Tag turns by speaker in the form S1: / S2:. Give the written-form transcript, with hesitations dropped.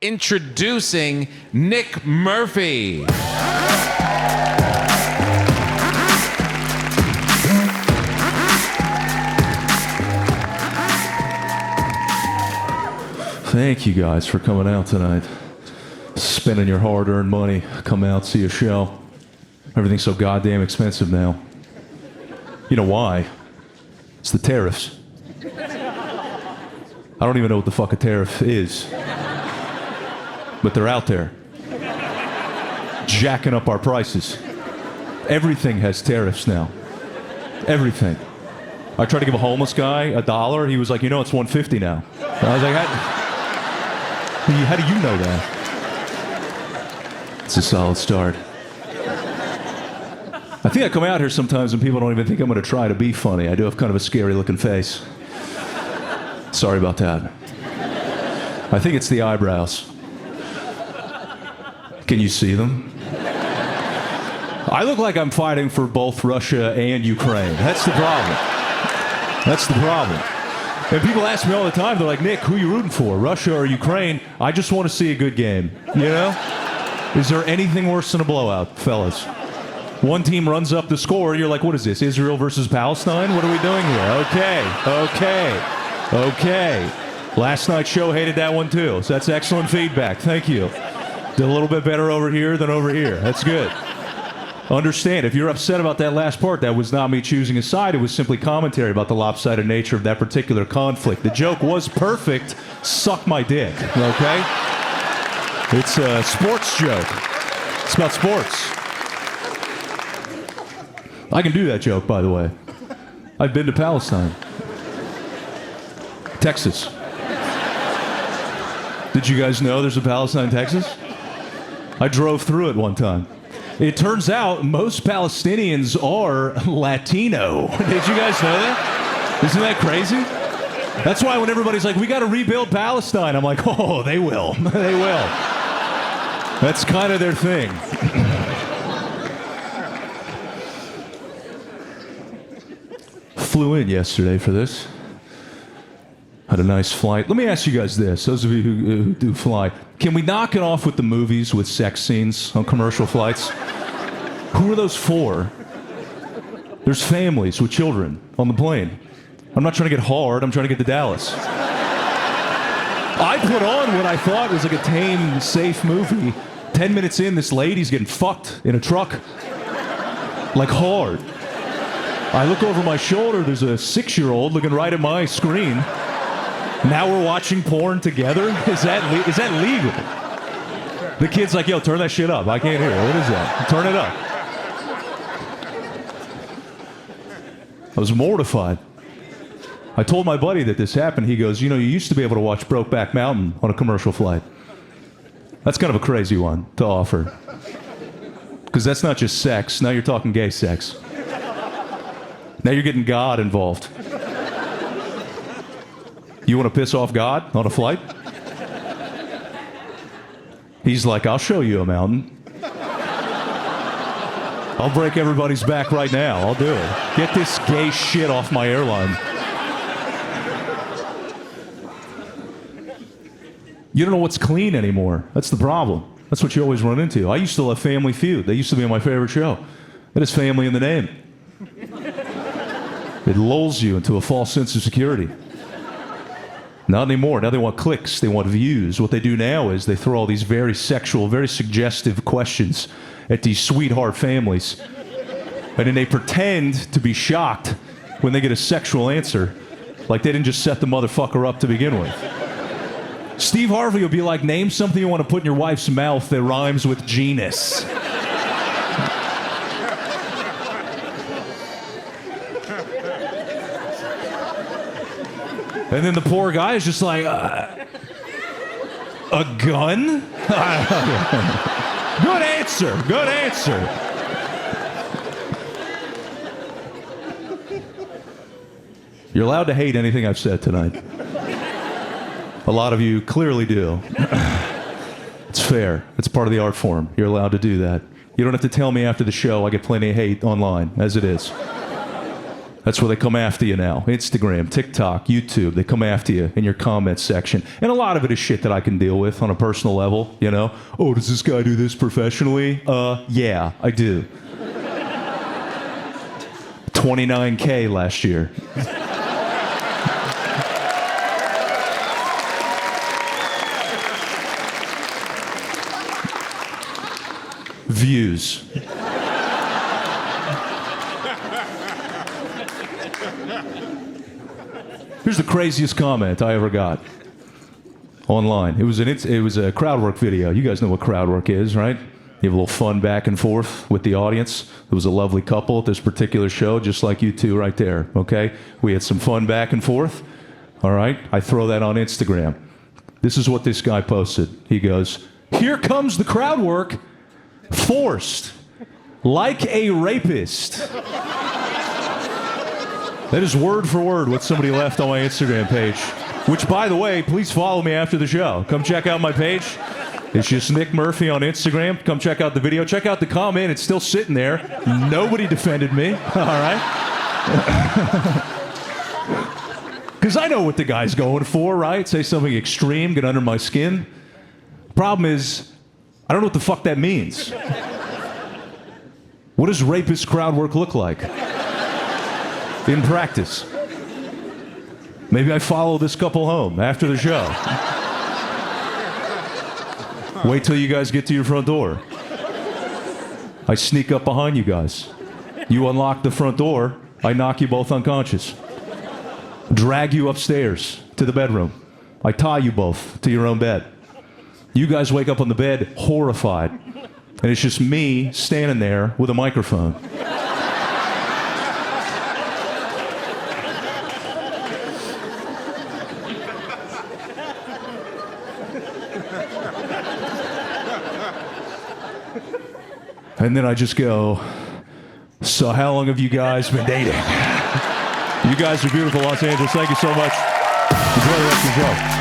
S1: Introducing Nick Murphy.
S2: Thank you guys for coming out tonight. Spending your hard-earned money, come out, see a show. Everything's so goddamn expensive now. You know why? It's the tariffs. I don't even know what the fuck a tariff is. But they're out there. Jacking up our prices. Everything has tariffs now. Everything. I tried to give a homeless guy $1. He was like, you know, it's $1.50 now. I was like, how do you know that? It's a solid start. I think I come out here sometimes and people don't even think I'm going to try to be funny. I do have kind of a scary looking face. Sorry about that. I think it's the eyebrows. Can you see them? I look like I'm fighting for both Russia and Ukraine. That's the problem. That's the problem. And people ask me all the time, they're like, Nick, who are you rooting for, Russia or Ukraine? I just want to see a good game, you know? Is there anything worse than a blowout, fellas? One team runs up the score, you're like, what is this, Israel versus Palestine? What are we doing here? Okay. Last night's show hated that one too, so that's excellent feedback. Thank you. Did a little bit better over here than over here. That's good. Understand, if you're upset about that last part, that was not me choosing a side. It was simply commentary about the lopsided nature of that particular conflict. The joke was perfect. Suck my dick, okay? It's a sports joke. It's about sports. I can do that joke, by the way. I've been to Palestine. Texas. Did you guys know there's a Palestine, Texas? I drove through it one time. It turns out most Palestinians are Latino. Did you guys know that? Isn't that crazy? That's why when everybody's like, we got to rebuild Palestine, I'm like, oh, they will. They will. That's kind of their thing. Flew in yesterday for this. Had a nice flight. Let me ask you guys this, those of you who do fly. Can we knock it off with the movies with sex scenes on commercial flights? Who are those for? There's families with children on the plane. I'm not trying to get hard, I'm trying to get to Dallas. I put on what I thought was like a tame, safe movie. 10 minutes in, this lady's getting fucked in a truck. Like hard. I look over my shoulder, there's a 6-year-old looking right at my screen. Now we're watching porn together? Is that legal? The kid's like, yo, turn that shit up. I can't hear it. What is that? Turn it up. I was mortified. I told my buddy that this happened. He goes, you know, you used to be able to watch Brokeback Mountain on a commercial flight. That's kind of a crazy one to offer. Because that's not just sex. Now you're talking gay sex. Now you're getting God involved. You want to piss off God on a flight? He's like, I'll show you a mountain. I'll break everybody's back right now. I'll do it. Get this gay shit off my airline. You don't know what's clean anymore. That's the problem. That's what you always run into. I used to love Family Feud. They used to be my favorite show. That is family in the name. It lulls you into a false sense of security. Not anymore. Now they want clicks. They want views. What they do now is they throw all these very sexual, very suggestive questions at these sweetheart families. And then they pretend to be shocked when they get a sexual answer, like they didn't just set the motherfucker up to begin with. Steve Harvey will be like, name something you want to put in your wife's mouth that rhymes with genus. And then the poor guy is just like, a gun? Good answer, good answer. You're allowed to hate anything I've said tonight. A lot of you clearly do. It's fair. It's part of the art form. You're allowed to do that. You don't have to tell me after the show. I get plenty of hate online, as it is. That's where they come after you now. Instagram, TikTok, YouTube, they come after you in your comments section. And a lot of it is shit that I can deal with on a personal level, you know? Oh, does this guy do this professionally? Yeah, I do. 29K last year. Views. Here's the craziest comment I ever got online. It was a crowd work video. You guys know what crowd work is, right? You have a little fun back and forth with the audience. There was a lovely couple at this particular show, just like you two right there, okay? We had some fun back and forth, all right? I throw that on Instagram. This is what this guy posted. He goes, "Here comes the crowd work, forced, like a rapist." That is word for word what somebody left on my Instagram page. Which, by the way, please follow me after the show. Come check out my page. It's just Nick Murphy on Instagram. Come check out the video. Check out the comment. It's still sitting there. Nobody defended me. All right? Because I know what the guy's going for, right? Say something extreme, get under my skin. Problem is, I don't know what the fuck that means. What does rapist crowd work look like? In practice. Maybe I follow this couple home after the show. Wait till you guys get to your front door. I sneak up behind you guys. You unlock the front door, I knock you both unconscious. Drag you upstairs to the bedroom. I tie you both to your own bed. You guys wake up on the bed horrified. And it's just me standing there with a microphone. And then I just go, "So how long have you guys been dating?" You guys are beautiful, Los Angeles. Thank you so much. Enjoy the rest of the show.